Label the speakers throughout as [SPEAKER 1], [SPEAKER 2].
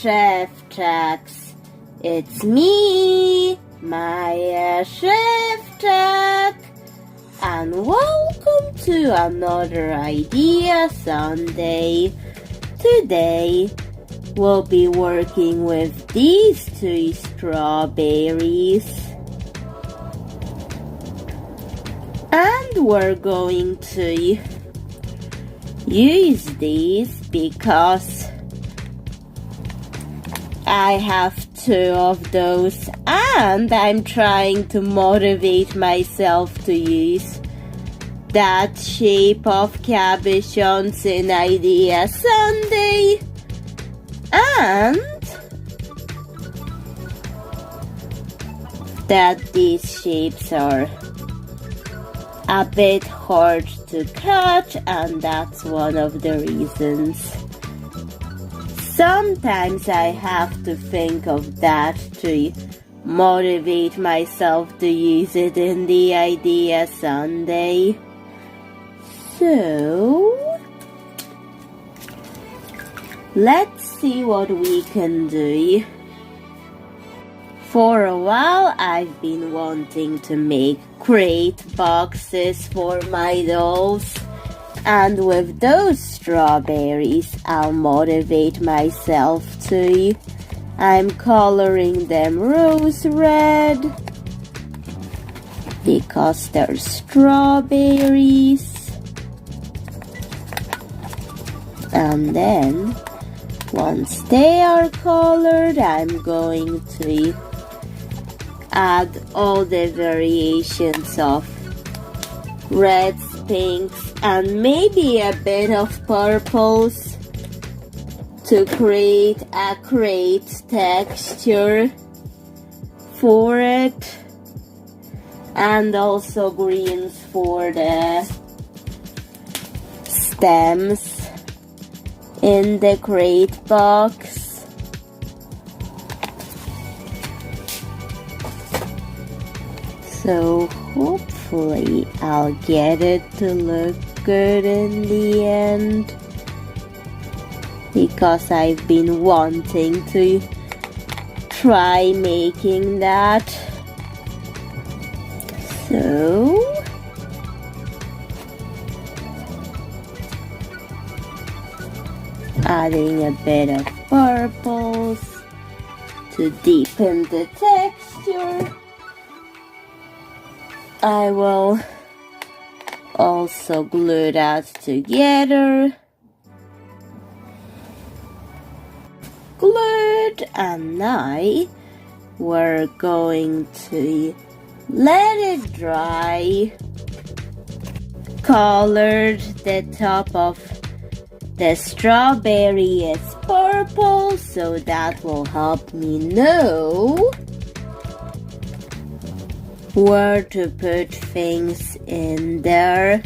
[SPEAKER 1] Szewczak. It's me, Maja Szewczak, and welcome to another Idea Sunday. Today, we'll be working with these 2 strawberries. And we're going to use these because I have 2 of those and I'm trying to motivate myself to use that shape of cabochons in Idea Sunday. And that these shapes are a bit hard to catch, and that's one of the reasons. Sometimes I have to think of that to motivate myself to use it in the Idea Sunday. So, let's see what we can do. For a while, I've been wanting to make crate boxes for my dolls. And with those strawberries, I'll motivate myself too. I'm coloring them rose red because they're strawberries. And then, once they are colored, I'm going to add all the variations of reds, pinks, and maybe a bit of purples to create a crate texture for it, and also greens for the stems in the crate box. So hopefully I'll get it to look good in the end, because I've been wanting to try making that. So adding a bit of purples to deepen the texture. I will also glue that together. Glued, and now we're going to let it dry. Colored the top of the strawberry is purple, so that will help me know where to put things in there.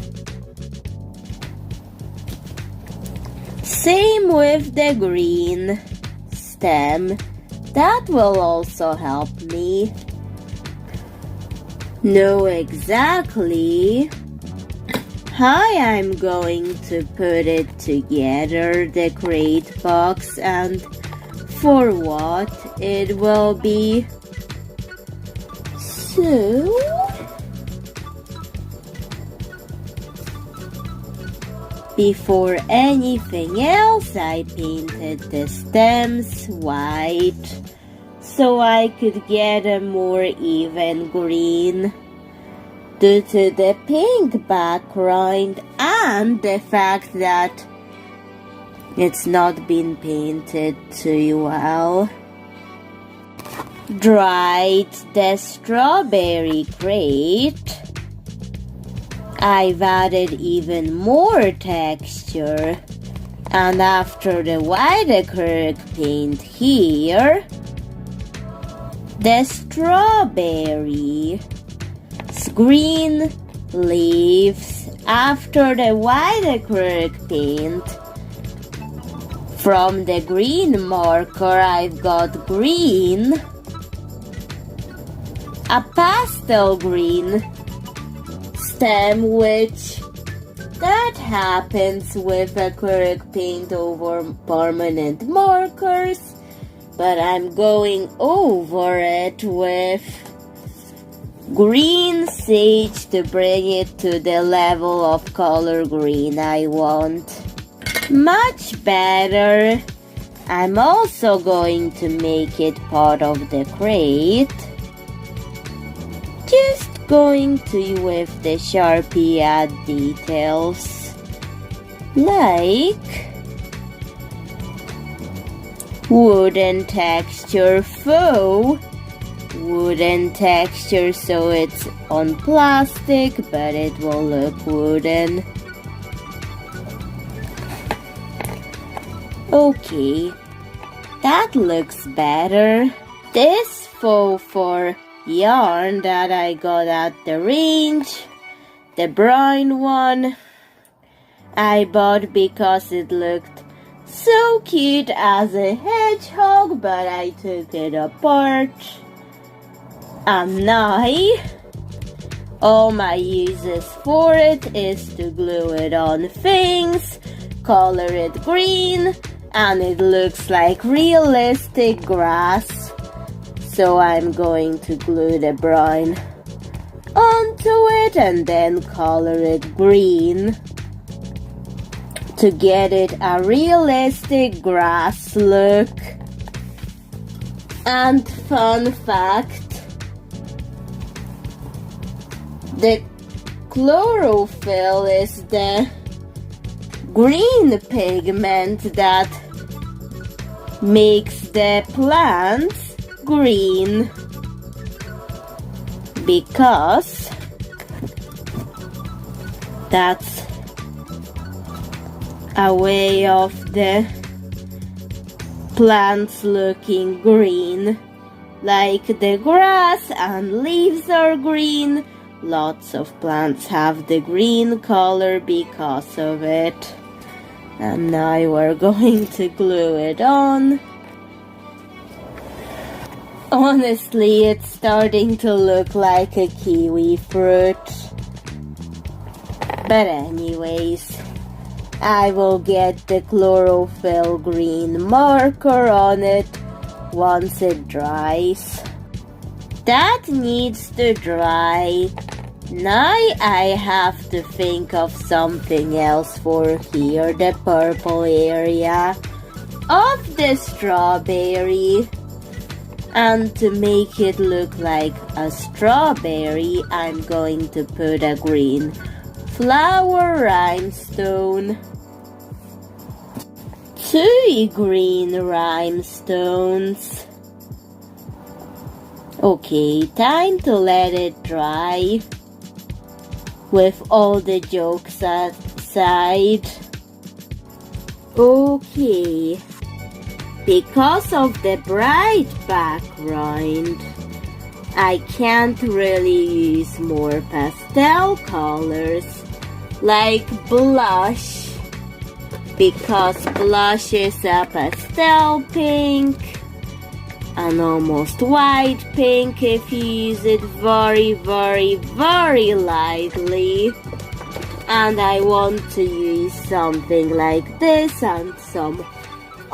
[SPEAKER 1] Same with the green stem. That will also help me know exactly how I'm going to put it together, the crate box, and for what it will be. So, before anything else, I painted the stems white so I could get a more even green due to the pink background and the fact that it's not been painted too well. Dried the strawberry crate. I've added even more texture, and after the white acrylic paint here, the strawberry green leaves after the white acrylic paint. From the green marker, I've got green, a pastel green stem, which that happens with acrylic paint over permanent markers. but I'm going over it with green sage to bring it to the level of color green I want. Much better. I'm also going to make it part of the crate. Just going to, with the Sharpie, add details like wooden texture, faux wooden texture, so it's on plastic but it will look wooden. Okay, that looks better. This faux fur yarn that I got at the range, the brown one, I bought because it looked so cute as a hedgehog, but I took it apart. And now, all my uses for it is to glue it on things, color it green, and it looks like realistic grass. So I'm going to glue the brown onto it and then color it green to get it a realistic grass look. And fun fact, the chlorophyll is the green pigment that makes the plants green, because that's a way of the plants looking green. Like the grass and leaves are green, lots of plants have the green color because of it. And now we're going to glue it on. Honestly, it's starting to look like a kiwi fruit. But anyways, I will get the chlorophyll green marker on it once it dries. That needs to dry. Now I have to think of something else for here, the purple area of the strawberry. And to make it look like a strawberry, I'm going to put a green flower rhinestone. 2 green rhinestones. Okay, time to let it dry. With all the jokes aside. Okay. Because of the bright background, I can't really use more pastel colors like blush, because blush is a pastel pink, an almost white pink if you use it very, very, very lightly. And I want to use something like this and some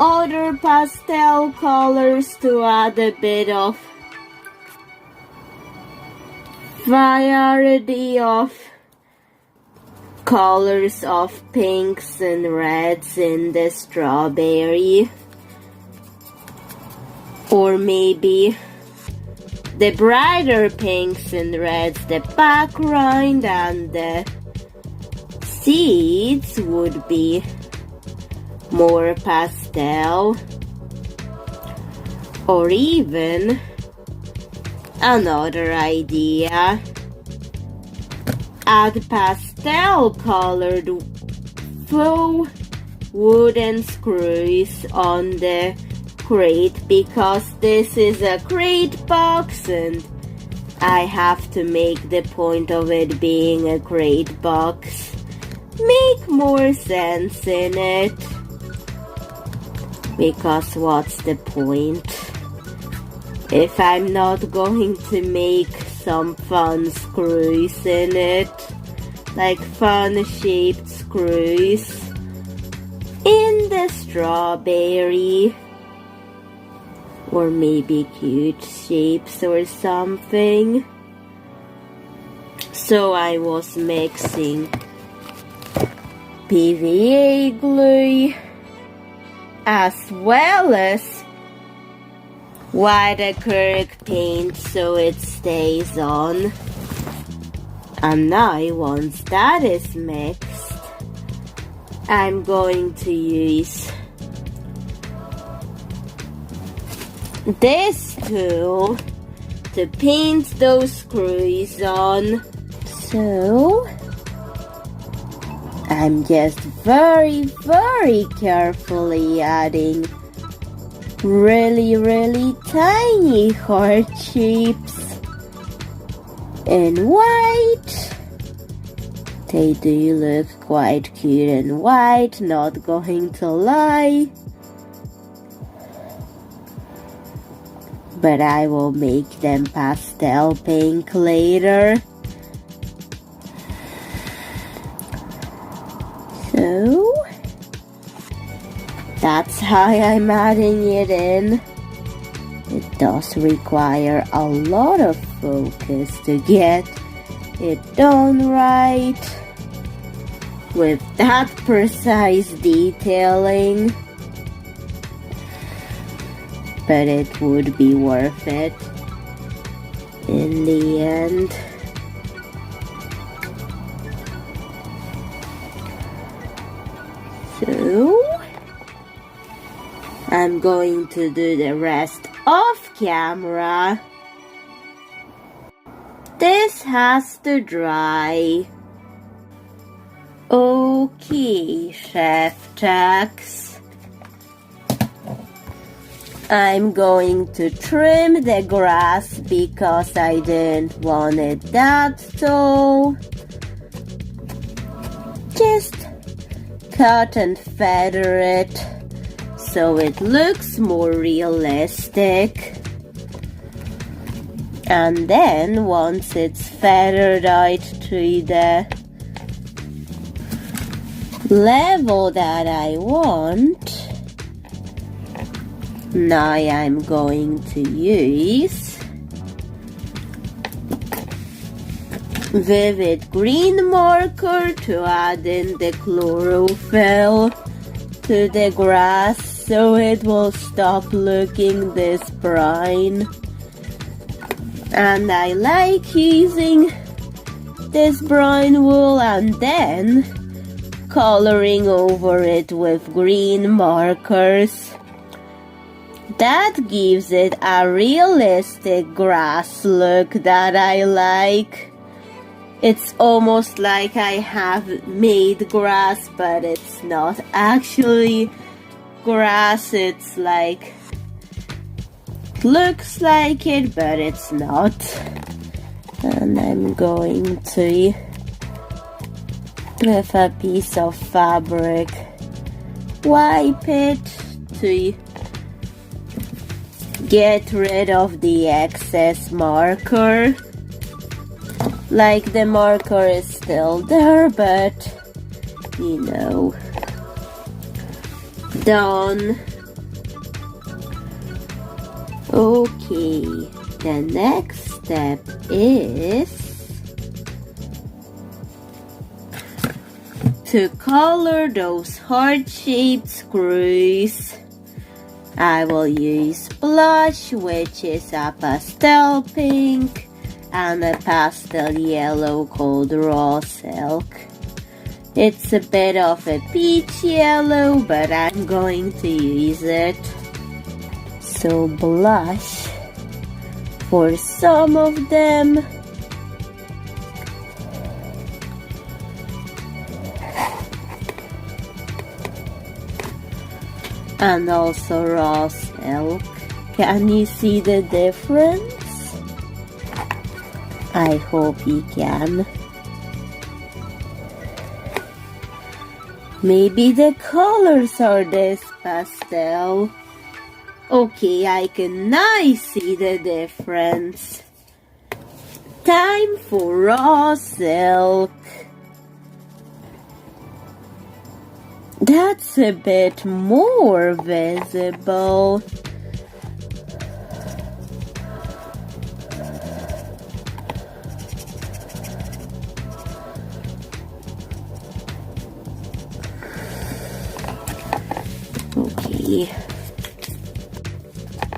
[SPEAKER 1] other pastel colors to add a bit of variety of colors of pinks and reds in the strawberry. Or maybe the brighter pinks and reds, the background, and the seeds would be more pastel. Or even another idea, add pastel colored faux wooden screws on the crate, because this is a crate box and I have to make the point of it being a crate box make more sense in it. Because what's the point if I'm not going to make some fun screws in it, like fun shaped screws in the strawberry? or maybe cute shapes or something. So I was mixing PVA glue as well as white acrylic paint so it stays on. And now once that is mixed, I'm going to use this tool to paint those screws on. So I'm just very carefully adding really tiny heart shapes in white. They do look quite cute in white, not going to lie. But I will make them pastel pink later. So that's how I'm adding it in. It does require a lot of focus to get it done right with that precise detailing. But it would be worth it in the end. So I'm going to do the rest off camera. This has to dry. Okay, Szewczaks. I'm going to trim the grass because I didn't want it that tall. Just cut and feather it so it looks more realistic. And then once it's feathered out to the level that I want, now I'm going to use vivid green marker to add in the chlorophyll to the grass so it will stop looking this brown. And I like using this brown wool and then coloring over it with green markers. That gives it a realistic grass look that I like. It's almost like I have made grass, but it's not actually grass. It's like, looks like it, but it's not. And I'm going to, with a piece of fabric, wipe it to get rid of the excess marker. Like the marker is still there, but you know, done. Okay, the next step is to color those heart-shaped screws. I will use blush, which is a pastel pink, and a pastel yellow called raw silk. It's a bit of a peach yellow, but I'm going to use it. So blush for some of them. And also raw silk. Can you see the difference? I hope you can. Maybe the colors are this pastel. Okay, I can now see the difference. Time for raw silk. That's a bit more visible. see.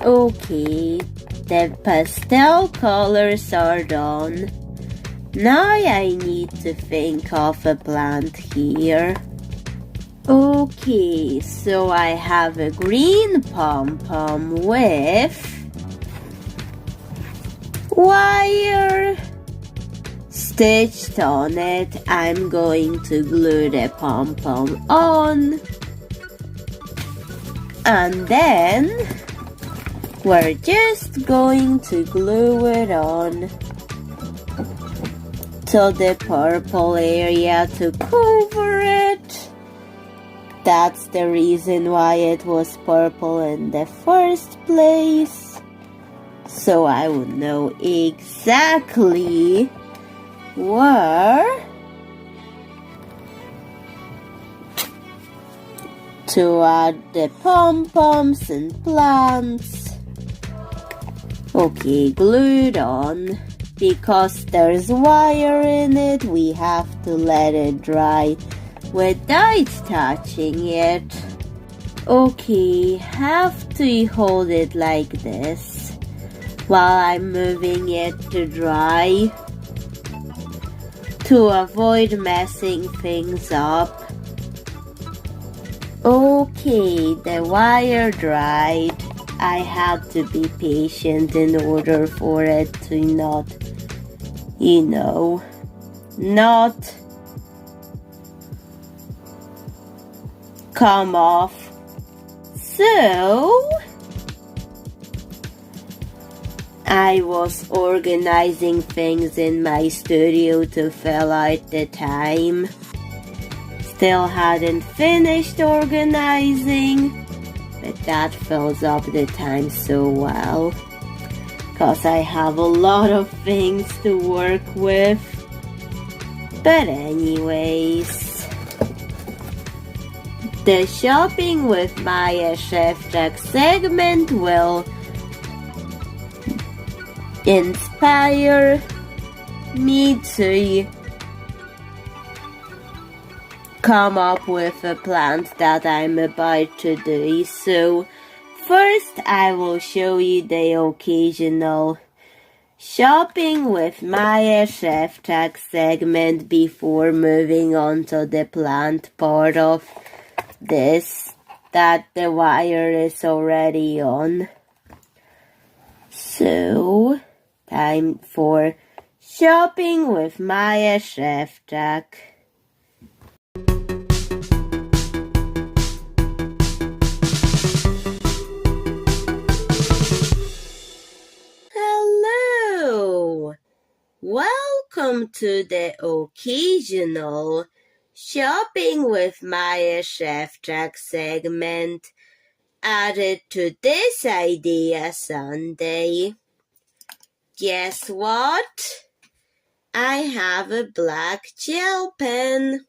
[SPEAKER 1] Okay, the pastel colors are done. Now I need to think of a plant here. Okay, so I have a green pom-pom with wire stitched on it. I'm going to glue the pom-pom on. And then we're just going to glue it on to the purple area to cover it. That's the reason why it was purple in the first place. So I would know exactly where to add the pom-poms and plants. Okay, glued on. Because there's wire in it, we have to let it dry without touching it. Okay, have to hold it like this while I'm moving it to dry to avoid messing things up. Okay, the wire dried. I had to be patient in order for it to not come off. So I was organizing things in my studio to fill out the time. Still hadn't finished organizing, but that fills up the time so well. Because I have a lot of things to work with. But anyways, the shopping with Maja Szewczak segment will inspire me to come up with a plant that I'm about to do. So first, I will show you the occasional shopping with Maja Szewczak segment before moving on to the plant part of this that the wire is already on. So, time for shopping with Maja Szewczak. Welcome to the occasional shopping with Maja Szewczak segment added to this Idea Sunday. Guess what? I have a black gel pen.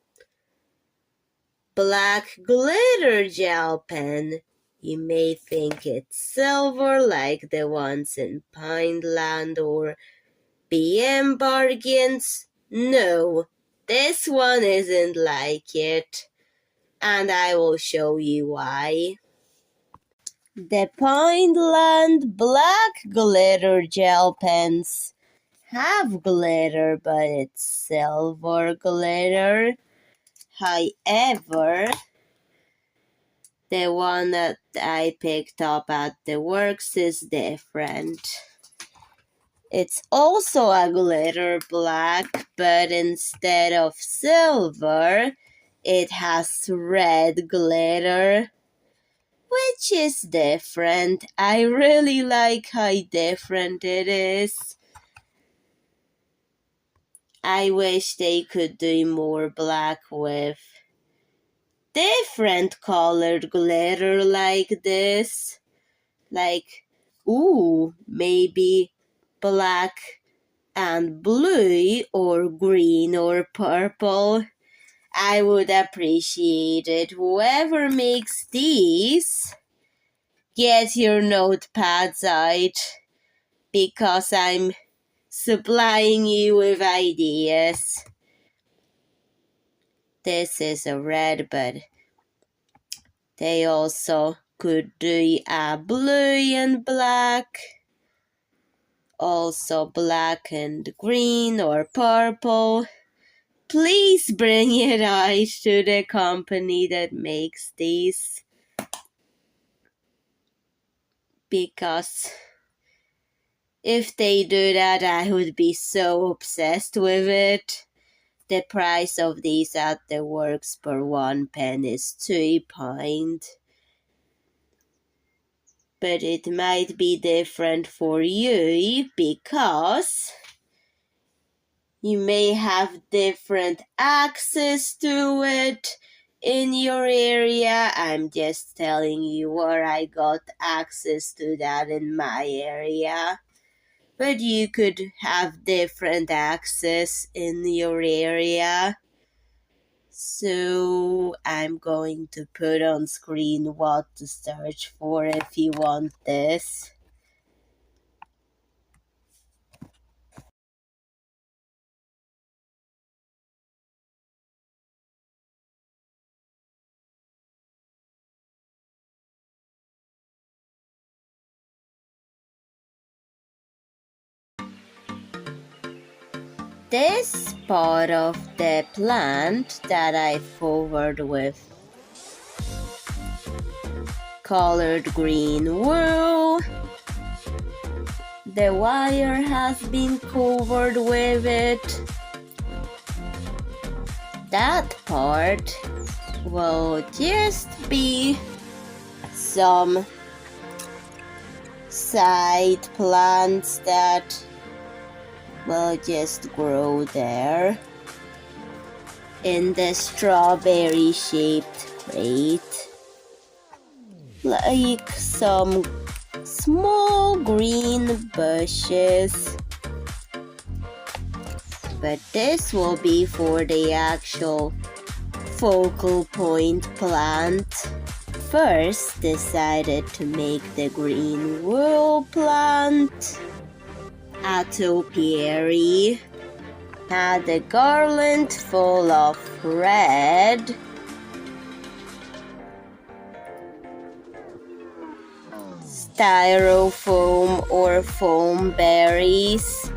[SPEAKER 1] Black glitter gel pen. You may think it's silver like the ones in Pineland or BM bargains. No, this one isn't like it, and I will show you why. The Pineland black glitter gel pens have glitter, but it's silver glitter. However, the one that I picked up at the works is different. It's also a glitter black, but instead of silver, it has red glitter, which is different. I really like how different it is. I wish they could do more black with different colored glitter like this. Like, maybe black and blue or green or purple. I would appreciate it. Whoever makes these, get your notepads out because I'm supplying you with ideas. This is a red, but they also could do a blue and black, also black and green or purple. Please bring it out to the company that makes these, because if they do that, I would be so obsessed with it. The price of these at the works per 1 pen is £2. But it might be different for you because you may have different access to it in your area. I'm just telling you where I got access to that in my area. But you could have different access in your area. So I'm going to put on screen what to search for if you want this. This part of the plant that I've covered with colored green wool, the wire has been covered with it. That part will just be some side plants that will just grow there in the strawberry shaped crate, like some small green bushes. But this will be for the actual focal point plant. First decided to make the green wool plant a topiary. Had a garland full of red, styrofoam or foam berries,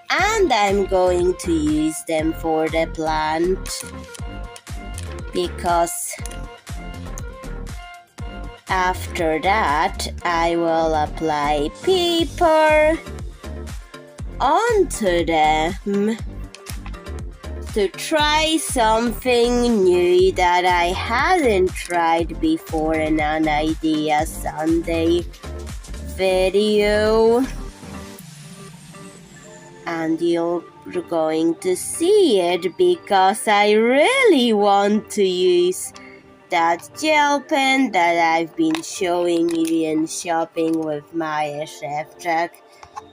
[SPEAKER 1] and I'm going to use them for the plant because after that I will apply paper onto them to try something new that I hadn't tried before in an Idea Sunday video. And you're going to see it because I really want to use that gel pen that I've been showing you in Shopping with Maja Szewczak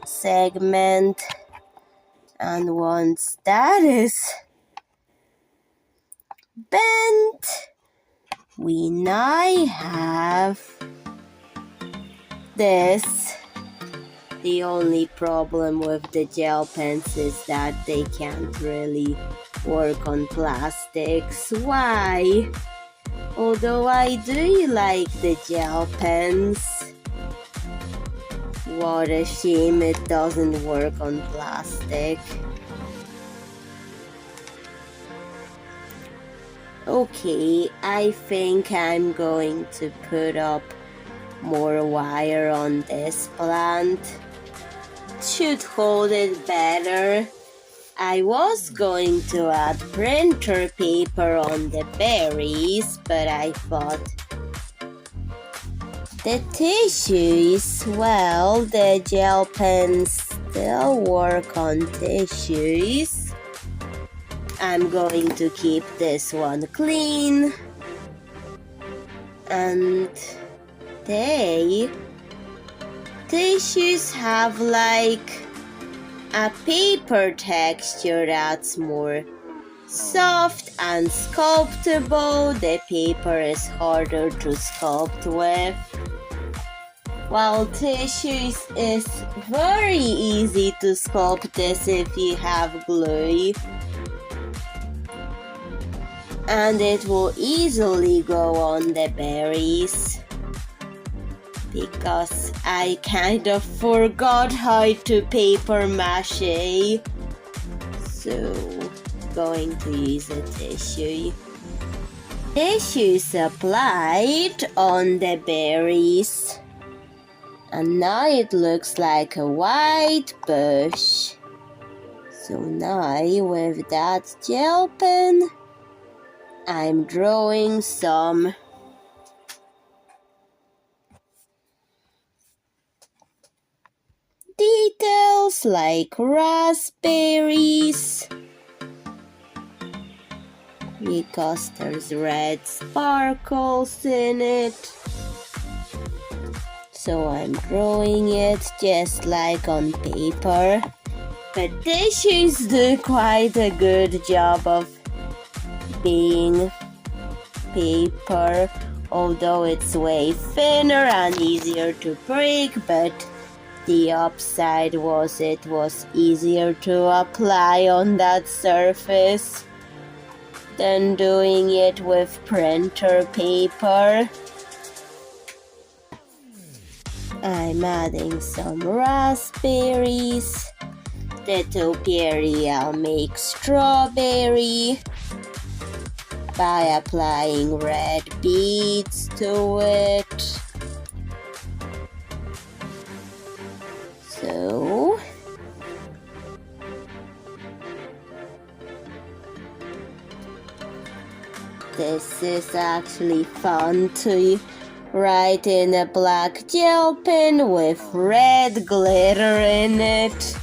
[SPEAKER 1] segment. And once that is bent, we now have this. The only problem with the gel pens is that they can't really work on plastics. Why? Although I do like the gel pens. What a shame it doesn't work on plastic. Okay, I think I'm going to put up more wire on this plant. Should hold it better. I was going to add printer paper on the berries, but I thought the tissues, well, the gel pens still work on tissues. I'm going to keep this one clean. And tissues have like a paper texture that's more soft and sculptable. The paper is harder to sculpt with, while tissues is very easy to sculpt this if you have glue, and it will easily go on the berries. because I kind of forgot how to paper mache. So, going to use a tissue. Tissue is applied on the berries. And now it looks like a white bush. So now with that gel pen, I'm drawing some details like raspberries, because there's red sparkles in it. So I'm drawing it just like on paper. But tissues do quite a good job of being paper, although it's way thinner and easier to break, but the upside was it was easier to apply on that surface than doing it with printer paper. I'm adding some raspberries. The topiary I'll make strawberry by applying red beads to it. So this is actually fun to write in a black gel pen with red glitter in it.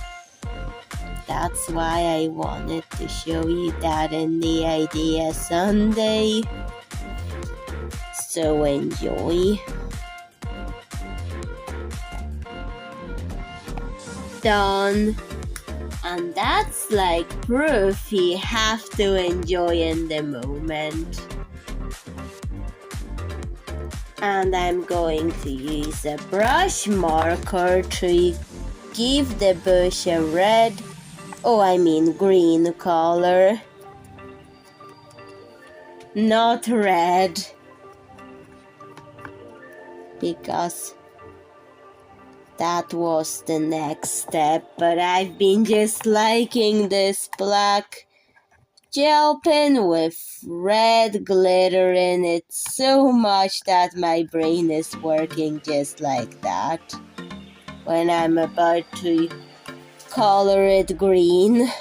[SPEAKER 1] That's why I wanted to show you that in the Idea Sunday. So enjoy. Done. And that's like proof you have to enjoy in the moment. And I'm going to use a brush marker to give the bush a green color. Not red, because that was the next step, but I've been just liking this black gel pen with red glitter in it so much that my brain is working just like that when I'm about to color it green.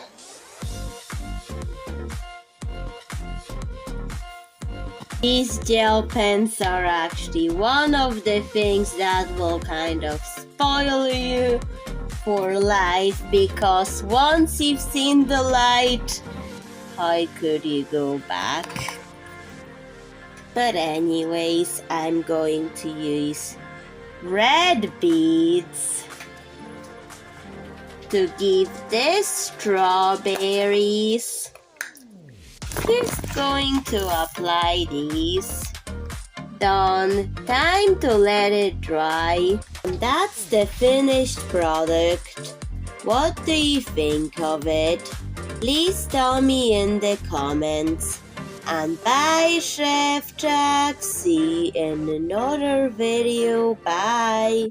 [SPEAKER 1] These gel pens are actually one of the things that will kind of spoil you for life, because once you've seen the light, how could you go back? But anyways, I'm going to use red beads to give this strawberries. Just going to apply these. Done. Time to let it dry. And that's the finished product. What do you think of it? Please tell me in the comments. And bye, Szewczak. See you in another video. Bye.